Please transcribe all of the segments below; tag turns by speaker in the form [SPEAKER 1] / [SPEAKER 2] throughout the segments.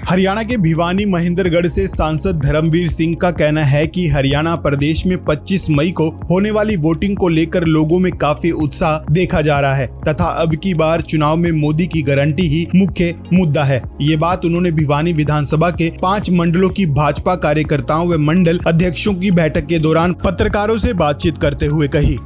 [SPEAKER 1] हरियाणा के भिवानी महेंद्रगढ़ से सांसद धर्मवीर सिंह का कहना है कि हरियाणा प्रदेश में 25 मई को होने वाली वोटिंग को लेकर लोगों में काफी उत्साह देखा जा रहा है तथा अब की बार चुनाव में मोदी की गारंटी ही मुख्य मुद्दा है। ये बात उन्होंने भिवानी विधानसभा के 5 मंडलों की भाजपा कार्यकर्ताओं व मंडल अध्यक्षों की बैठक के दौरान पत्रकारों से बातचीत करते हुए कही।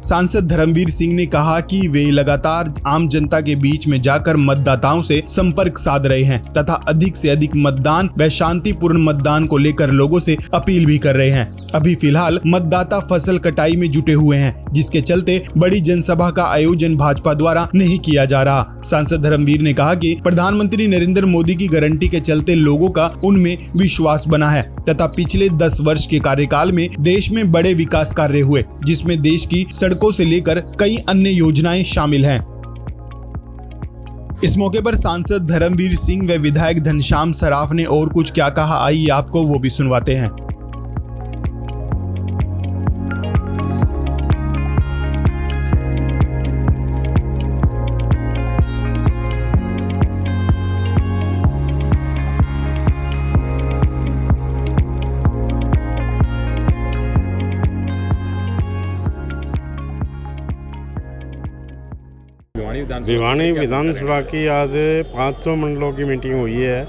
[SPEAKER 1] सांसद धर्मवीर सिंह ने कहा कि वे लगातार आम जनता के बीच में जाकर मतदाताओं से संपर्क साध रहे हैं तथा अधिक से अधिक मतदान व शांतिपूर्ण मतदान को लेकर लोगों से अपील भी कर रहे हैं। अभी फिलहाल मतदाता फसल कटाई में जुटे हुए हैं, जिसके चलते बड़ी जनसभा का आयोजन भाजपा द्वारा नहीं किया जा रहा। सांसद धर्मवीर ने कहा कि प्रधानमंत्री नरेंद्र मोदी की गारंटी के चलते लोगों का उनमें विश्वास बना है तथा पिछले 10 वर्ष के कार्यकाल में देश में बड़े विकास कार्य हुए, जिसमें देश की सड़कों से लेकर कई अन्य योजनाएं शामिल हैं। इस मौके पर सांसद धर्मवीर सिंह व विधायक घनश्याम सराफ ने और कुछ क्या कहा, आइए आपको वो भी सुनवाते हैं।
[SPEAKER 2] भिवानी विधानसभा की आज 500 मंडलों की मीटिंग हुई है।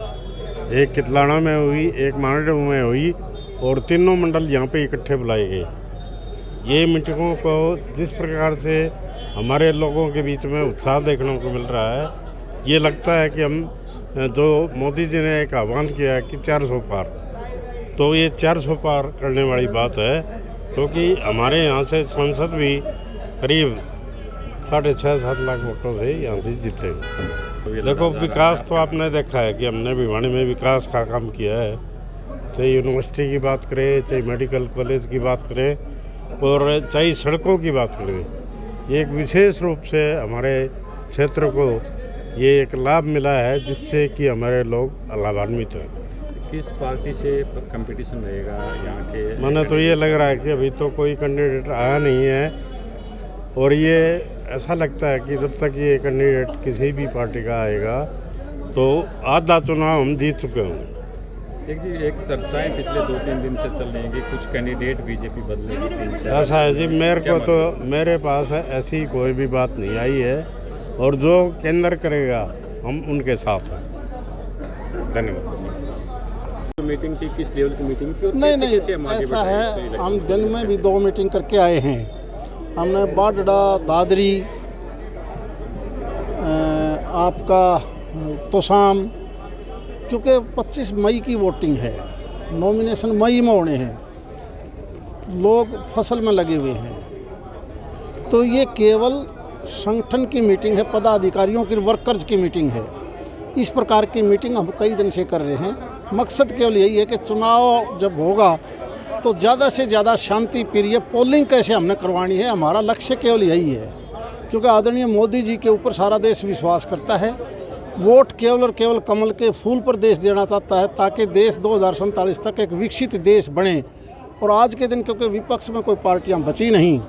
[SPEAKER 2] एक कितलाना में हुई, एक मानेडू में हुई और तीनों मंडल यहाँ पे इकट्ठे बुलाए गए। ये मीटिंगों को जिस प्रकार से हमारे लोगों के बीच में उत्साह देखने को मिल रहा है, ये लगता है कि हम जो मोदी जी ने एक आह्वान किया है कि 400 पार, तो ये 400 पार करने वाली बात है, क्योंकि हमारे यहाँ से सांसद भी करीब 6.5-7 लाख वोटों से यहाँ से जीते। देखो, विकास तो आपने देखा है कि हमने भिवानी में विकास का काम किया है, चाहे यूनिवर्सिटी की बात करें, चाहे मेडिकल कॉलेज की बात करें और चाहे सड़कों की बात करें। ये एक विशेष रूप से हमारे क्षेत्र को ये एक लाभ मिला है, जिससे कि हमारे लोग लाभान्वित हैं।
[SPEAKER 3] किस पार्टी से कंपटीशन रहेगा यहाँ के?
[SPEAKER 2] मैंने तो ये लग रहा है कि अभी तो कोई कैंडिडेट आया नहीं है और ये ऐसा लगता है कि जब तक ये कैंडिडेट किसी भी पार्टी का आएगा तो आधा चुनाव हम जीत चुके होंगे।
[SPEAKER 3] एक चर्चाएं पिछले 2-3 दिन से चल रही हैं कि कुछ कैंडिडेट बीजेपी बदलेगी 3 से।
[SPEAKER 2] ऐसा है जी, मेरे पास ऐसी कोई भी बात नहीं आई है और जो केंद्र करेगा हम उनके साथ हैं।
[SPEAKER 3] धन्यवाद। मीटिंग की किस लेवल की मीटिंग की?
[SPEAKER 4] नहीं, ऐसा है, हम दिन में भी 2 मीटिंग करके आए हैं। हमने बाडड़ा, दादरी, आपका तोशाम, क्योंकि 25 मई की वोटिंग है, नॉमिनेशन मई में होने हैं, लोग फसल में लगे हुए हैं, तो ये केवल संगठन की मीटिंग है, पदाधिकारियों की, वर्कर्स की मीटिंग है। इस प्रकार की मीटिंग हम कई दिन से कर रहे हैं। मकसद केवल यही है कि चुनाव जब होगा तो ज़्यादा से ज़्यादा शांति प्रिय पोलिंग कैसे हमने करवानी है, हमारा लक्ष्य केवल यही है, क्योंकि आदरणीय मोदी जी के ऊपर सारा देश विश्वास करता है। वोट केवल और केवल कमल के फूल पर देश देना चाहता है, ताकि देश 2047 तक एक विकसित देश बने। और आज के दिन क्योंकि विपक्ष में कोई पार्टियां बची नहीं,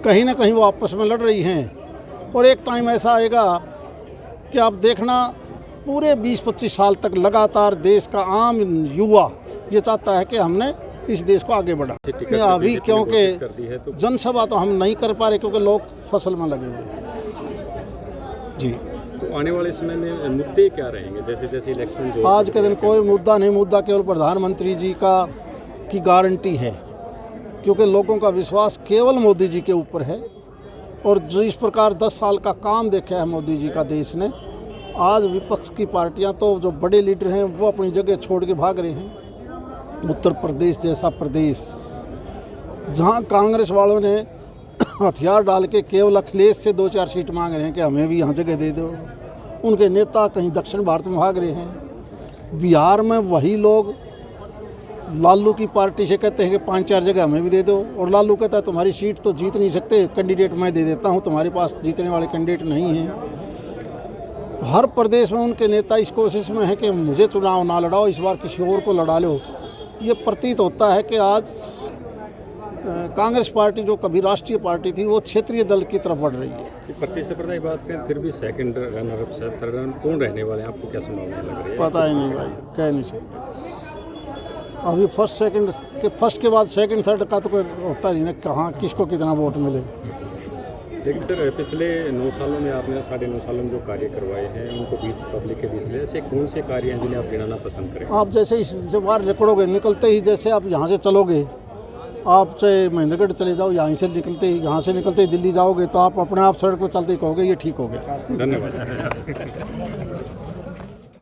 [SPEAKER 4] कहीं ना कहीं वो आपस में लड़ रही हैं, और एक टाइम ऐसा आएगा कि आप देखना, पूरे 20-25 साल तक लगातार देश का आम युवा ये चाहता है कि हमने इस देश को आगे बढ़ा। अभी क्योंकि जनसभा तो हम नहीं कर पा रहे क्योंकि लोग फसल में लगे हुए हैं जी।
[SPEAKER 3] तो आने वाले समय में मुद्दे क्या रहेंगे? जैसे इलेक्शन जो
[SPEAKER 4] आज के दिन कोई मुद्दा नहीं, मुद्दा केवल प्रधानमंत्री जी की गारंटी है, क्योंकि लोगों का विश्वास केवल मोदी जी के ऊपर है। और जिस प्रकार 10 साल का काम देखा है मोदी जी का देश ने, आज विपक्ष की पार्टियां तो जो बड़े लीडर हैं वो अपनी जगह छोड़ के भाग रहे हैं। उत्तर प्रदेश जैसा प्रदेश जहां कांग्रेस वालों ने हथियार डाल के केवल अखिलेश से 2-4 सीट मांग रहे हैं कि हमें भी यहाँ जगह दे दो, उनके नेता कहीं दक्षिण भारत में भाग रहे हैं। बिहार में वही लोग लालू की पार्टी से कहते हैं कि 5-4 जगह हमें भी दे दो, और लालू कहता है तुम्हारी सीट तो जीत नहीं सकते, कैंडिडेट मैं दे देता हूँ, तुम्हारे पास जीतने वाले कैंडिडेट नहीं हैं। हर प्रदेश में उनके नेता इस कोशिश में है कि मुझे चुनाव ना लड़ाओ, इस बार किसी और को लड़ा लो। ये प्रतीत होता है कि आज कांग्रेस पार्टी जो कभी राष्ट्रीय पार्टी थी वो क्षेत्रीय दल की तरफ बढ़ रही है।
[SPEAKER 3] कि प्रतिस्पर्धा की बात करें फिर भी सेकंड रनर अप से थर्ड रनर कौन रहने वाले हैं, आपको क्या संभावना लग रही है?
[SPEAKER 4] पता ही नहीं भाई, कह नहीं सकते। अभी फर्स्ट के बाद सेकंड थर्ड का तो कोई होता ही नहीं, कहाँ किसको कितना वोट मिले।
[SPEAKER 3] लेकिन सर पिछले 9 सालों में आपने 9.5 सालों में जो कार्य करवाए हैं उनको बीच पब्लिक के बीच ऐसे कौन से कार्य हैं जिन्हें आप गिनाना पसंद करें?
[SPEAKER 4] आप जैसे इससे बाहर निकलोगे, निकलते ही जैसे आप यहाँ से चलोगे, आप चाहे महेंद्रगढ़ चले जाओ, यहाँ से निकलते ही दिल्ली जाओगे तो आप अपने आप सड़क पर चलते ही कहोगे ये ठीक हो गया।
[SPEAKER 3] धन्यवाद।